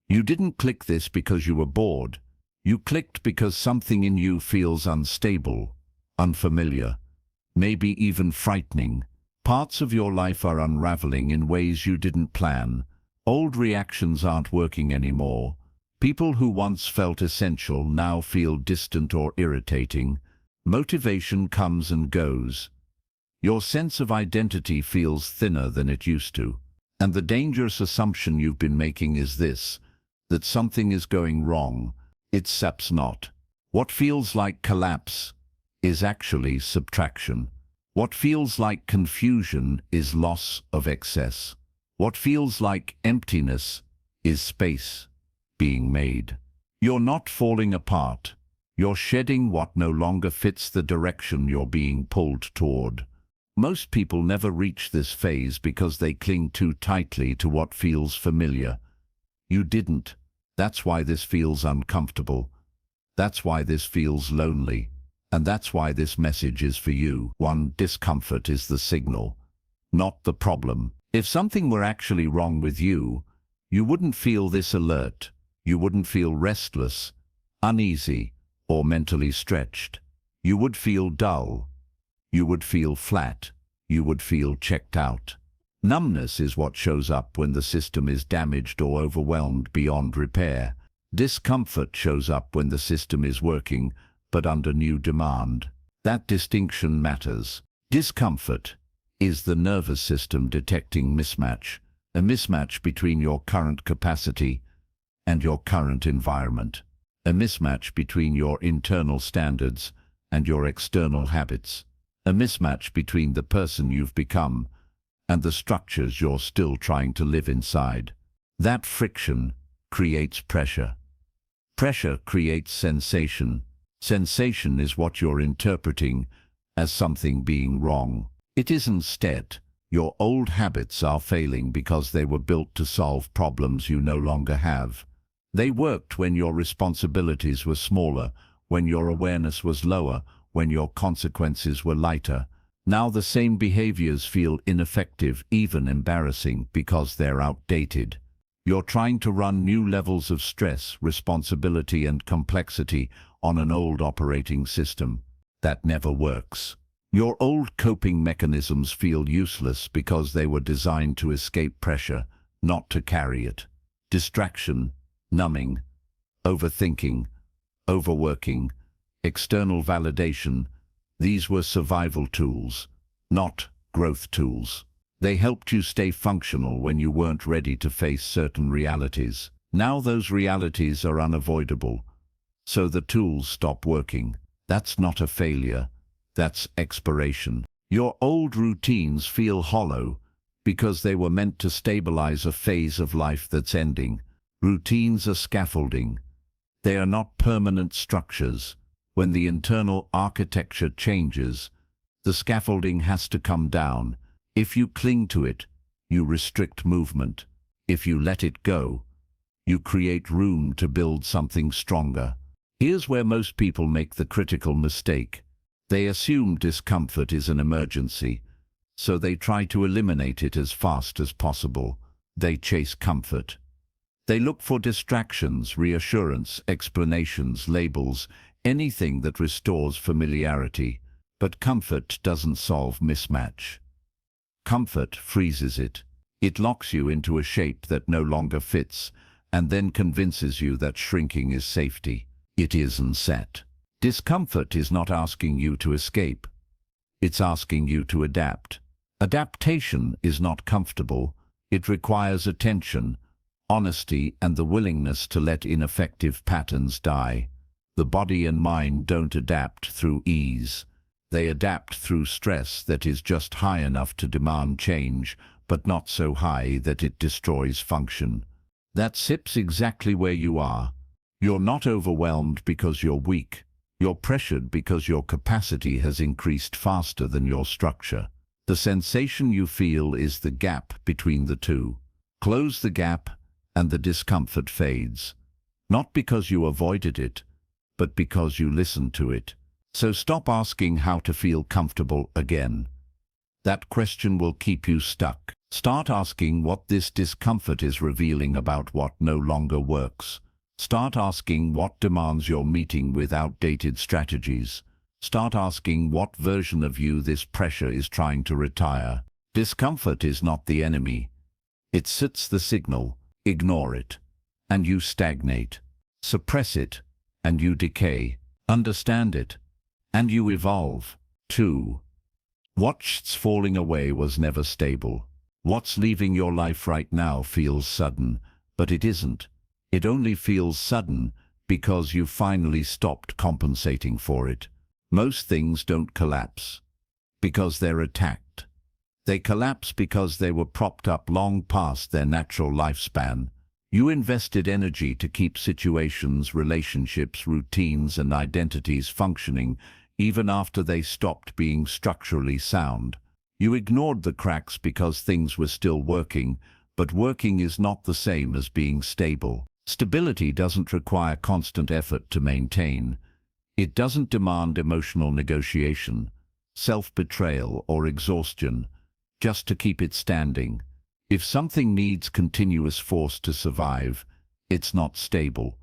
You didn't click this because you were bored. You clicked because something in you feels unstable, unfamiliar, maybe even frightening. Parts of your life are unraveling in ways you didn't plan. Old reactions aren't working anymore. People who once felt essential now feel distant or irritating. Motivation comes and goes. Your sense of identity feels thinner than it used to. And the dangerous assumption you've been making is this, that something is going wrong. It's not. What feels like collapse is actually subtraction. What feels like confusion is loss of excess. What feels like emptiness is space being made. You're not falling apart. You're shedding what no longer fits the direction you're being pulled toward. Most people never reach this phase because they cling too tightly to what feels familiar. You didn't. That's why this feels uncomfortable. That's why this feels lonely. And that's why this message is for you. 1. Discomfort is the signal, not the problem. If something were actually wrong with you, you wouldn't feel this alert. You wouldn't feel restless, uneasy, or mentally stretched. You would feel dull. You would feel flat. You would feel checked out. Numbness is what shows up when the system is damaged or overwhelmed beyond repair. Discomfort shows up when the system is working, but under new demand. That distinction matters. Discomfort is the nervous system detecting mismatch, a mismatch between your current capacity and your current environment, a mismatch between your internal standards and your external habits, a mismatch between the person you've become and the structures you're still trying to live inside. That friction creates pressure. Pressure creates sensation. Sensation is what you're interpreting as something being wrong. It is instead. Your old habits are failing because they were built to solve problems you no longer have. They worked when your responsibilities were smaller, when your awareness was lower, when your consequences were lighter. Now the same behaviors feel ineffective, even embarrassing, because they're outdated. You're trying to run new levels of stress, responsibility, and complexity on an old operating system. That never works. Your old coping mechanisms feel useless because they were designed to escape pressure, not to carry it. Distraction, numbing, overthinking, overworking, external validation, these were survival tools, not growth tools. They helped you stay functional when you weren't ready to face certain realities. Now those realities are unavoidable, so the tools stop working. That's not a failure, that's expiration. Your old routines feel hollow because they were meant to stabilize a phase of life that's ending. Routines are scaffolding. They are not permanent structures. When the internal architecture changes, the scaffolding has to come down. If you cling to it, you restrict movement. If you let it go, you create room to build something stronger. Here's where most people make the critical mistake. They assume discomfort is an emergency, so they try to eliminate it as fast as possible. They chase comfort. They look for distractions, reassurance, explanations, labels, anything that restores familiarity. But comfort doesn't solve mismatch. Comfort freezes it. It locks you into a shape that no longer fits, and then convinces you that shrinking is safety. It isn't set. Discomfort is not asking you to escape. It's asking you to adapt. Adaptation is not comfortable. It requires attention, honesty, and the willingness to let ineffective patterns die. The body and mind don't adapt through ease. They adapt through stress that is just high enough to demand change, but not so high that it destroys function. That sits exactly where you are. You're not overwhelmed because you're weak. You're pressured because your capacity has increased faster than your structure. The sensation you feel is the gap between the two. Close the gap and the discomfort fades. Not because you avoided it, but because you listened to it. So stop asking how to feel comfortable again. That question will keep you stuck. Start asking what this discomfort is revealing about what no longer works. Start asking what demands your meeting with outdated strategies. Start asking what version of you this pressure is trying to retire. Discomfort is not the enemy. It sets the signal. Ignore it, and you stagnate. Suppress it, and you decay. Understand it, and you evolve. 2. What's falling away was never stable. What's leaving your life right now feels sudden, but it isn't. It only feels sudden because you finally stopped compensating for it. Most things don't collapse because they're attacked. They collapse because they were propped up long past their natural lifespan. You invested energy to keep situations, relationships, routines, and identities functioning even after they stopped being structurally sound. You ignored the cracks because things were still working, but working is not the same as being stable. Stability doesn't require constant effort to maintain. It doesn't demand emotional negotiation, self-betrayal, or exhaustion just to keep it standing. If something needs continuous force to survive, it's not stable.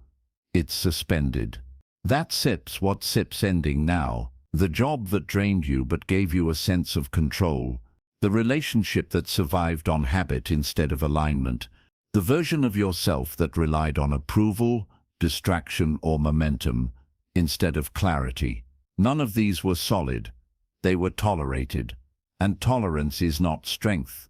It's suspended. That's what's ending now. The job that drained you but gave you a sense of control. The relationship that survived on habit instead of alignment. The version of yourself that relied on approval, distraction, or momentum instead of clarity. None of these were solid. They were tolerated. And tolerance is not strength.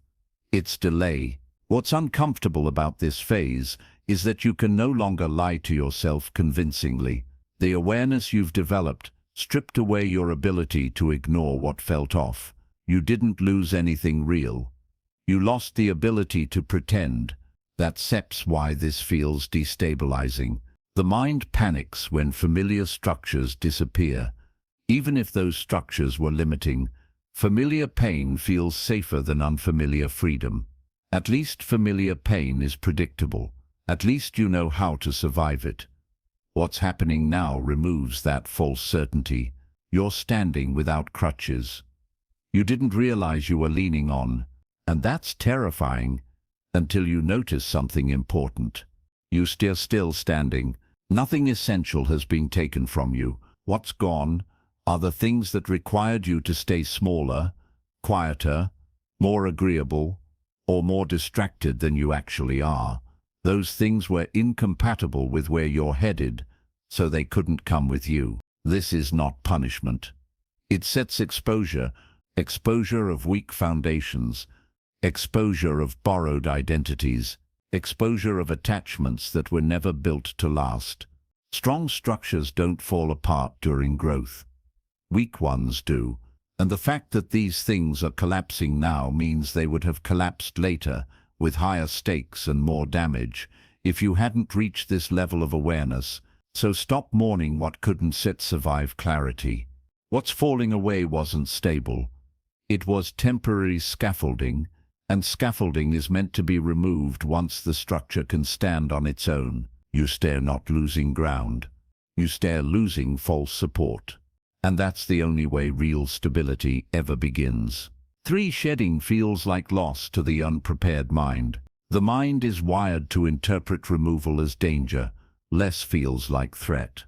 It's delay. What's uncomfortable about this phase is that you can no longer lie to yourself convincingly. The awareness you've developed stripped away your ability to ignore what felt off. You didn't lose anything real. You lost the ability to pretend. That's why this feels destabilizing. The mind panics when familiar structures disappear. Even if those structures were limiting, familiar pain feels safer than unfamiliar freedom. At least familiar pain is predictable. At least you know how to survive it. What's happening now removes that false certainty. You're standing without crutches. You didn't realize you were leaning on, and that's terrifying until you notice something important. You're still standing. Nothing essential has been taken from you. What's gone are the things that required you to stay smaller, quieter, more agreeable, or more distracted than you actually are. Those things were incompatible with where you're headed, so they couldn't come with you. This is not punishment. It sets exposure of weak foundations, exposure of borrowed identities, exposure of attachments that were never built to last. Strong structures don't fall apart during growth. Weak ones do, and the fact that these things are collapsing now means they would have collapsed later, with higher stakes and more damage, if you hadn't reached this level of awareness. So stop mourning what couldn't survive clarity. What's falling away wasn't stable. It was temporary scaffolding, and scaffolding is meant to be removed once the structure can stand on its own. You stare not losing ground. You stare losing false support. And that's the only way real stability ever begins. 3. Shedding feels like loss to the unprepared mind. The mind is wired to interpret removal as danger. Less feels like threat.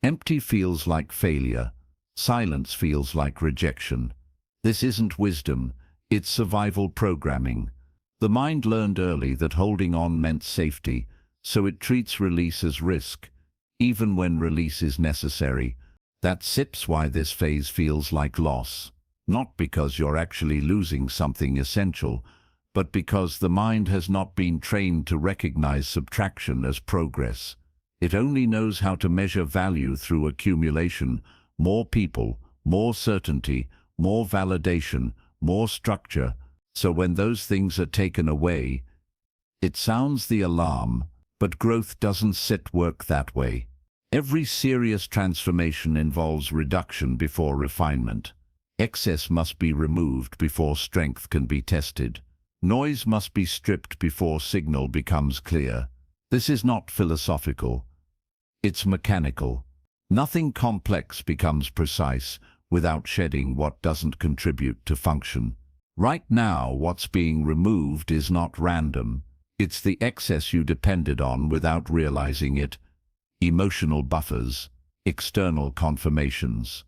Empty feels like failure. Silence feels like rejection. This isn't wisdom, it's survival programming. The mind learned early that holding on meant safety, so it treats release as risk, even when release is necessary. That's why this phase feels like loss. Not because you're actually losing something essential, but because the mind has not been trained to recognize subtraction as progress. It only knows how to measure value through accumulation: more people, more certainty, more validation, more structure. So when those things are taken away, it sounds the alarm, but growth doesn't work that way. Every serious transformation involves reduction before refinement. Excess must be removed before strength can be tested. Noise must be stripped before signal becomes clear. This is not philosophical. It's mechanical. Nothing complex becomes precise without shedding what doesn't contribute to function. Right now, what's being removed is not random. It's the excess you depended on without realizing it. Emotional buffers, external confirmations,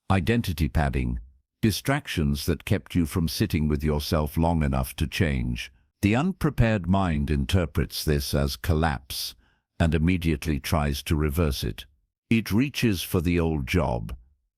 identity padding, distractions that kept you from sitting with yourself long enough to change. The unprepared mind interprets this as collapse and immediately tries to reverse it. It reaches for the old job,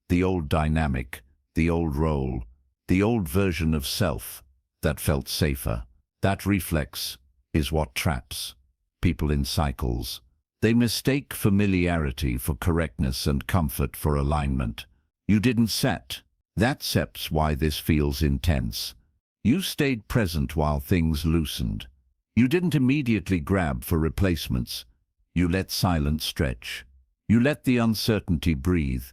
the old dynamic, the old role, the old version of self that felt safer. That reflex is what traps people in cycles. They mistake familiarity for correctness and comfort for alignment. You didn't set. That's why this feels intense. You stayed present while things loosened. You didn't immediately grab for replacements. You let silence stretch. You let the uncertainty breathe.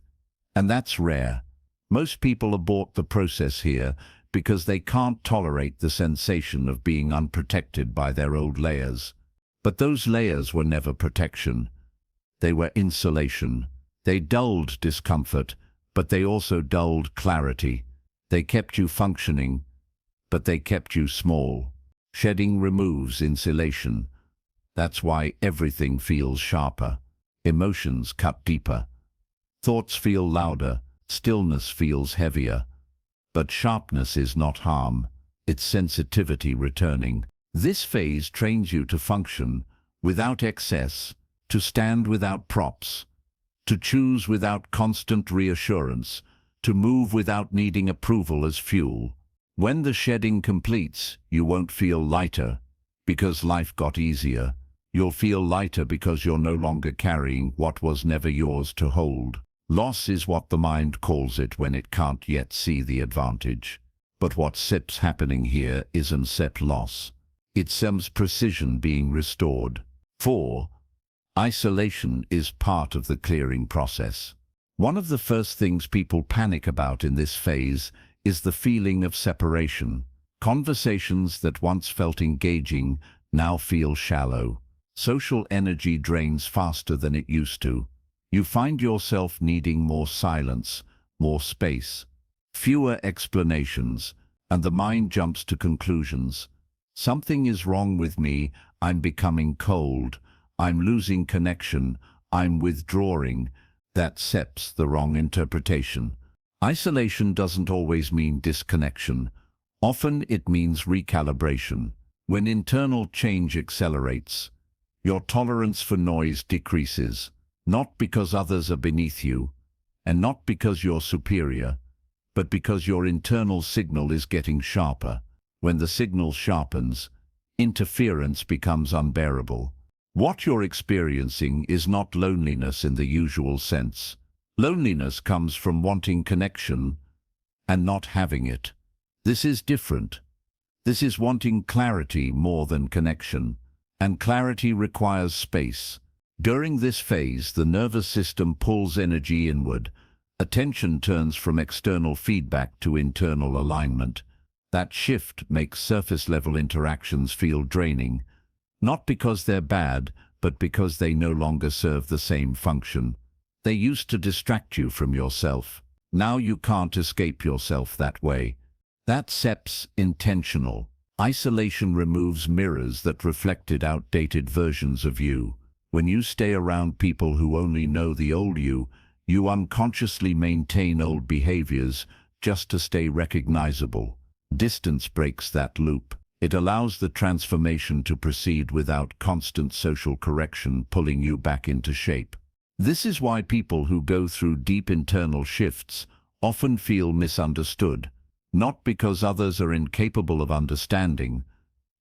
And that's rare. Most people abort the process here because they can't tolerate the sensation of being unprotected by their old layers. But those layers were never protection. They were insulation. They dulled discomfort, but they also dulled clarity. They kept you functioning, but they kept you small. Shedding removes insulation. That's why everything feels sharper. Emotions cut deeper. Thoughts feel louder. Stillness feels heavier. But sharpness is not harm. It's sensitivity returning. This phase trains you to function without excess, to stand without props, to choose without constant reassurance, to move without needing approval as fuel. When the shedding completes, you won't feel lighter because life got easier. You'll feel lighter because you're no longer carrying what was never yours to hold. Loss is what the mind calls it when it can't yet see the advantage. But what's happening here isn't set loss. It's some precision being restored. 4. Isolation is part of the clearing process. One of the first things people panic about in this phase is the feeling of separation. Conversations that once felt engaging now feel shallow. Social energy drains faster than it used to. You find yourself needing more silence, more space, fewer explanations, and the mind jumps to conclusions. Something is wrong with me, I'm becoming cold, I'm losing connection, I'm withdrawing. That's the wrong interpretation. Isolation doesn't always mean disconnection. Often it means recalibration. When internal change accelerates, your tolerance for noise decreases. Not because others are beneath you, and not because you're superior, but because your internal signal is getting sharper. When the signal sharpens, interference becomes unbearable. What you're experiencing is not loneliness in the usual sense. Loneliness comes from wanting connection and not having it. This is different. This is wanting clarity more than connection, and clarity requires space. During this phase, the nervous system pulls energy inward. Attention turns from external feedback to internal alignment. That shift makes surface-level interactions feel draining, not because they're bad, but because they no longer serve the same function. They used to distract you from yourself. Now you can't escape yourself that way. That's intentional. Isolation removes mirrors that reflected outdated versions of you. When you stay around people who only know the old you, you unconsciously maintain old behaviors just to stay recognizable. Distance breaks that loop. It allows the transformation to proceed without constant social correction pulling you back into shape. This is why people who go through deep internal shifts often feel misunderstood, not because others are incapable of understanding,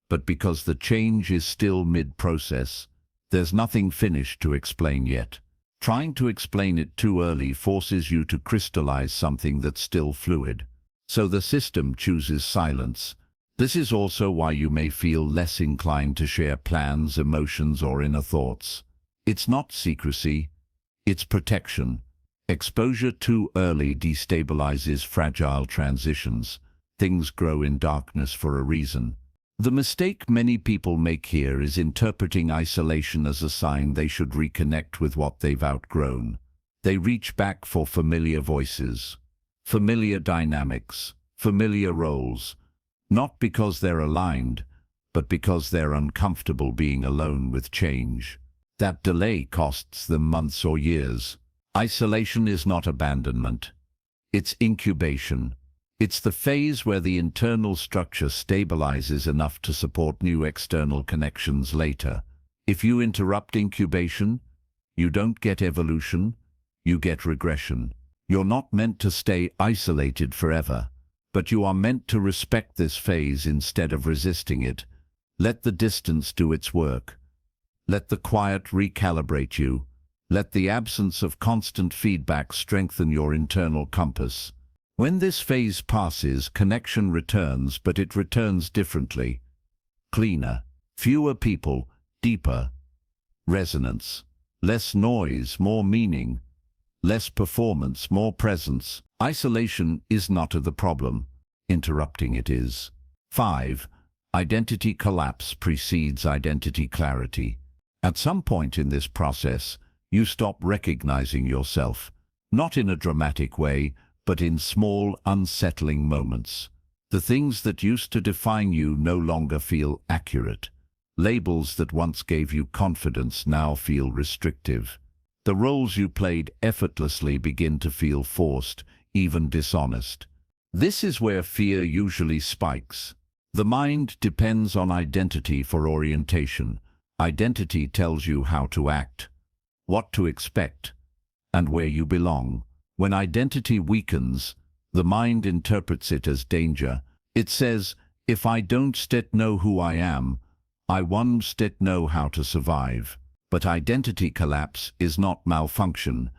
but because the change is still mid-process. There's nothing finished to explain yet. Trying to explain it too early forces you to crystallize something that's still fluid. So the system chooses silence. This is also why you may feel less inclined to share plans, emotions, or inner thoughts. It's not secrecy, it's protection. Exposure too early destabilizes fragile transitions. Things grow in darkness for a reason. The mistake many people make here is interpreting isolation as a sign they should reconnect with what they've outgrown. They reach back for familiar voices, familiar dynamics, familiar roles, not because they're aligned, but because they're uncomfortable being alone with change. That delay costs them months or years. Isolation is not abandonment. It's incubation. It's the phase where the internal structure stabilizes enough to support new external connections later. If you interrupt incubation, you don't get evolution, you get regression. You're not meant to stay isolated forever, but you are meant to respect this phase instead of resisting it. Let the distance do its work. Let the quiet recalibrate you. Let the absence of constant feedback strengthen your internal compass. When this phase passes, connection returns, but it returns differently. Cleaner, fewer people, deeper. Resonance. Less noise, more meaning. Less performance, more presence. Isolation is not the problem. Interrupting it is. 5. Identity collapse precedes identity clarity. At some point in this process, you stop recognizing yourself, not in a dramatic way, but in small, unsettling moments. The things that used to define you no longer feel accurate. Labels that once gave you confidence now feel restrictive. The roles you played effortlessly begin to feel forced, even dishonest. This is where fear usually spikes. The mind depends on identity for orientation. Identity tells you how to act, what to expect, and where you belong. When identity weakens, the mind interprets it as danger. It says, if I don't yet know who I am, I won't yet know how to survive. But identity collapse is not malfunction,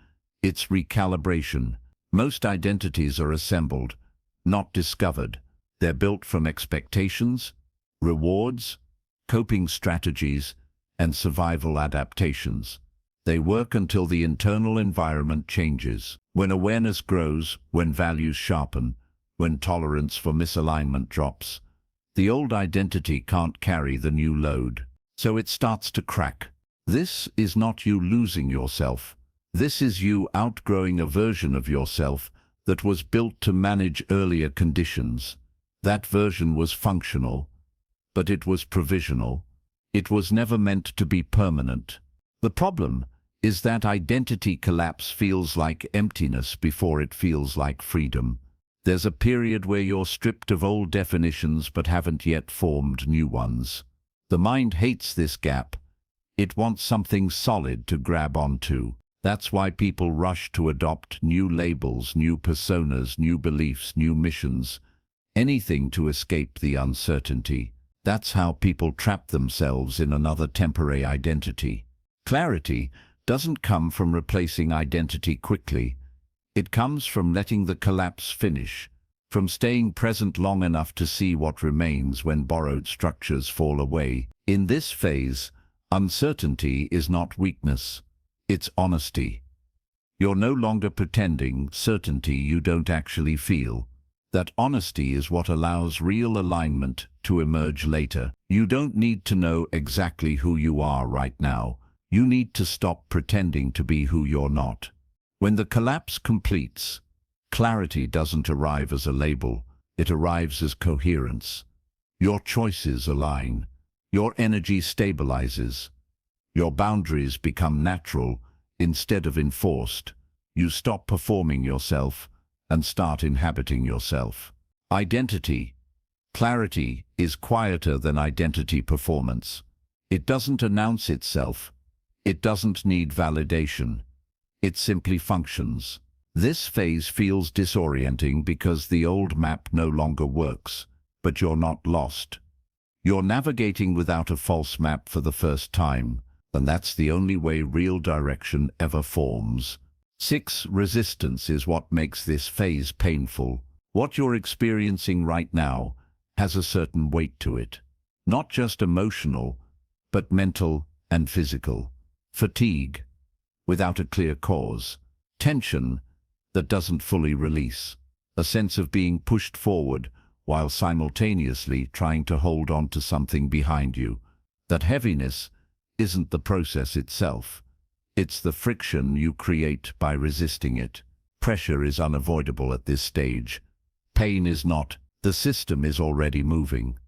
it's recalibration. Most identities are assembled, not discovered. They're built from expectations, rewards, coping strategies, and survival adaptations. They work until the internal environment changes. When awareness grows, when values sharpen, when tolerance for misalignment drops, the old identity can't carry the new load. So it starts to crack. This is not you losing yourself. This is you outgrowing a version of yourself that was built to manage earlier conditions. That version was functional, but it was provisional. It was never meant to be permanent. The problem is that identity collapse feels like emptiness before it feels like freedom. There's a period where you're stripped of old definitions but haven't yet formed new ones. The mind hates this gap. It wants something solid to grab onto. That's why people rush to adopt new labels, new personas, new beliefs, new missions. Anything to escape the uncertainty. That's how people trap themselves in another temporary identity. Clarity doesn't come from replacing identity quickly. It comes from letting the collapse finish, from staying present long enough to see what remains when borrowed structures fall away. In this phase, uncertainty is not weakness, it's honesty. You're no longer pretending certainty you don't actually feel. That honesty is what allows real alignment to emerge later. You don't need to know exactly who you are right now. You need to stop pretending to be who you're not. When the collapse completes, clarity doesn't arrive as a label, it arrives as coherence. Your choices align, your energy stabilizes, your boundaries become natural instead of enforced. You stop performing yourself and start inhabiting yourself. Identity. Clarity is quieter than identity performance. It doesn't announce itself. It doesn't need validation. It simply functions. This phase feels disorienting because the old map no longer works, but you're not lost. You're navigating without a false map for the first time, and that's the only way real direction ever forms. 6. Resistance is what makes this phase painful. What you're experiencing right now has a certain weight to it. Not just emotional, but mental and physical. Fatigue, without a clear cause. Tension that doesn't fully release. A sense of being pushed forward while simultaneously trying to hold on to something behind you. That heaviness isn't the process itself. It's the friction you create by resisting it. Pressure is unavoidable at this stage. Pain is not. The system is already moving.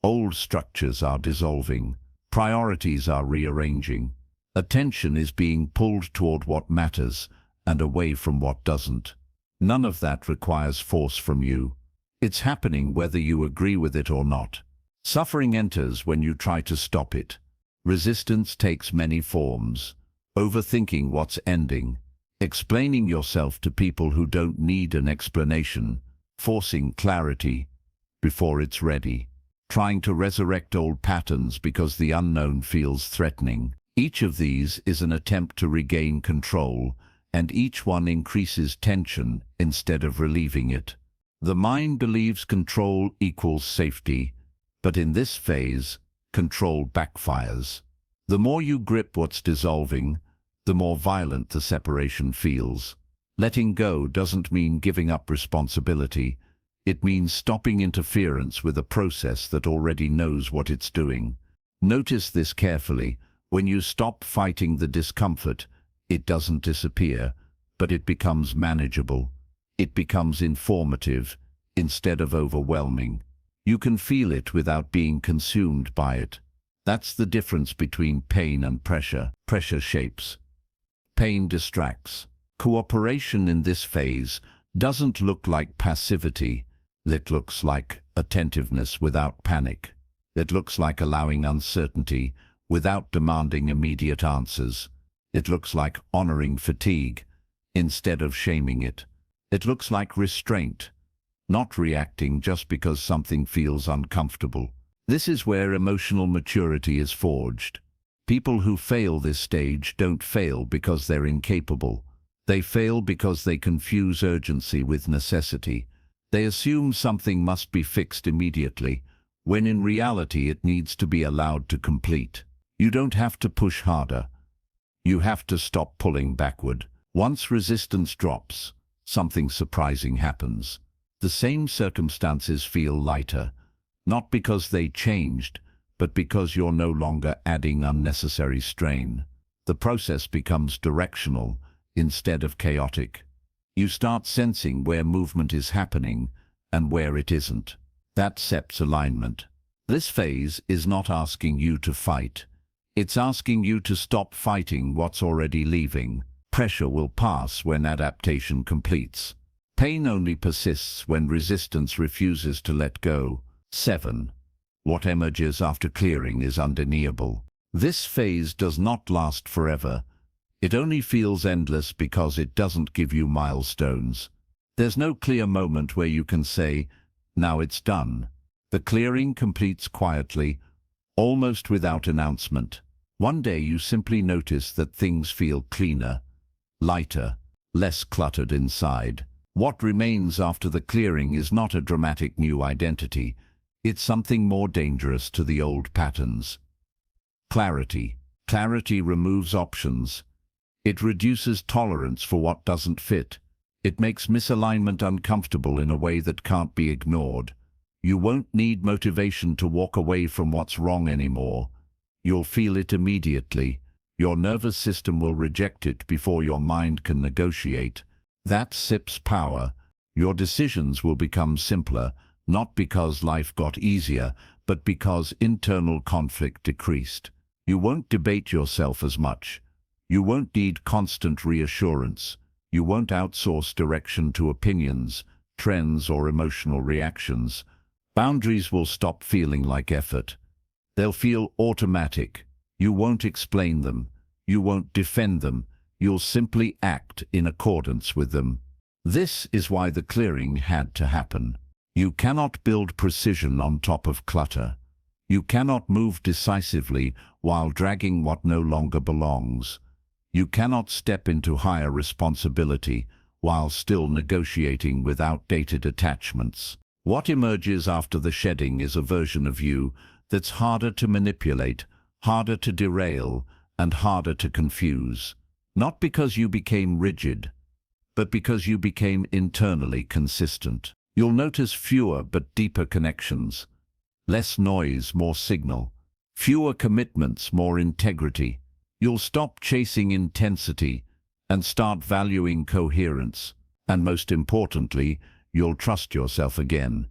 Old structures are dissolving. Priorities are rearranging. Attention is being pulled toward what matters and away from what doesn't. None of that requires force from you. It's happening whether you agree with it or not. Suffering enters when you try to stop it. Resistance takes many forms. Overthinking what's ending. Explaining yourself to people who don't need an explanation. Forcing clarity before it's ready. Trying to resurrect old patterns because the unknown feels threatening. Each of these is an attempt to regain control, and each one increases tension instead of relieving it. The mind believes control equals safety, but in this phase, control backfires. The more you grip what's dissolving, the more violent the separation feels. Letting go doesn't mean giving up responsibility. It means stopping interference with a process that already knows what it's doing. Notice this carefully. When you stop fighting the discomfort, it doesn't disappear, but it becomes manageable. It becomes informative instead of overwhelming. You can feel it without being consumed by it. That's the difference between pain and pressure. Pressure shapes. Pain distracts. Cooperation in this phase doesn't look like passivity. It looks like attentiveness without panic. It looks like allowing uncertainty without demanding immediate answers. It looks like honoring fatigue instead of shaming it. It looks like restraint, not reacting just because something feels uncomfortable. This is where emotional maturity is forged. People who fail this stage don't fail because they're incapable. They fail because they confuse urgency with necessity. They assume something must be fixed immediately, when in reality it needs to be allowed to complete. You don't have to push harder. You have to stop pulling backward. Once resistance drops, something surprising happens. The same circumstances feel lighter, not because they changed, but because you're no longer adding unnecessary strain. The process becomes directional instead of chaotic. You start sensing where movement is happening and where it isn't. That sets alignment. This phase is not asking you to fight. It's asking you to stop fighting what's already leaving. Pressure will pass when adaptation completes. Pain only persists when resistance refuses to let go. 7. What emerges after clearing is undeniable. This phase does not last forever. It only feels endless because it doesn't give you milestones. There's no clear moment where you can say, now it's done. The clearing completes quietly, almost without announcement. One day you simply notice that things feel cleaner, lighter, less cluttered inside. What remains after the clearing is not a dramatic new identity. It's something more dangerous to the old patterns. Clarity. Clarity removes options. It reduces tolerance for what doesn't fit. It makes misalignment uncomfortable in a way that can't be ignored. You won't need motivation to walk away from what's wrong anymore. You'll feel it immediately. Your nervous system will reject it before your mind can negotiate. That sips power. Your decisions will become simpler, not because life got easier, but because internal conflict decreased. You won't debate yourself as much. You won't need constant reassurance. You won't outsource direction to opinions, trends, or emotional reactions. Boundaries will stop feeling like effort. They'll feel automatic. You won't explain them. You won't defend them. You'll simply act in accordance with them. This is why the clearing had to happen. You cannot build precision on top of clutter. You cannot move decisively while dragging what no longer belongs. You cannot step into higher responsibility while still negotiating with outdated attachments. What emerges after the shedding is a version of you that's harder to manipulate, harder to derail, and harder to confuse. Not because you became rigid, but because you became internally consistent. You'll notice fewer but deeper connections. Less noise, more signal. Fewer commitments, more integrity. You'll stop chasing intensity and start valuing coherence. And most importantly, you'll trust yourself again.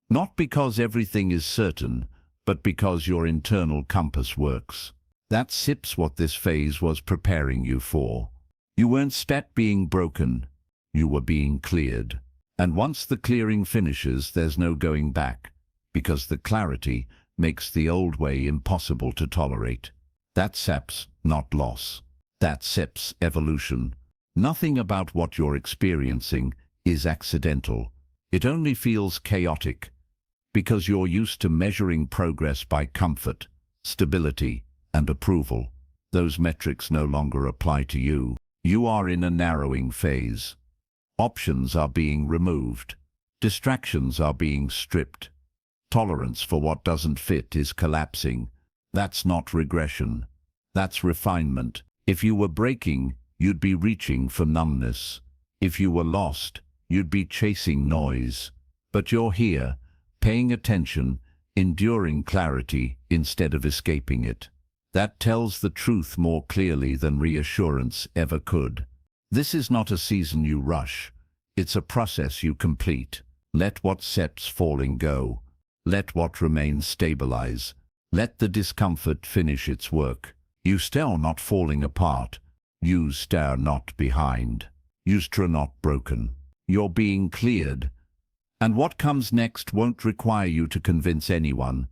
Not because everything is certain, but because your internal compass works. That's what this phase was preparing you for. You weren't stat being broken, you were being cleared. And once the clearing finishes, there's no going back, because the clarity makes the old way impossible to tolerate. That's SEP's, not loss. That's SEP's evolution. Nothing about what you're experiencing is accidental. It only feels chaotic, because you're used to measuring progress by comfort, stability, and approval. Those metrics no longer apply to you. You are in a narrowing phase. Options are being removed. Distractions are being stripped. Tolerance for what doesn't fit is collapsing. That's not regression. That's refinement. If you were breaking, you'd be reaching for numbness. If you were lost, you'd be chasing noise. But you're here, paying attention, enduring clarity instead of escaping it. That tells the truth more clearly than reassurance ever could. This is not a season you rush. It's a process you complete. Let what sets falling go. Let what remains stabilize. Let the discomfort finish its work. You still not falling apart. You stare not behind. You stir not broken. You're being cleared. And what comes next won't require you to convince anyone.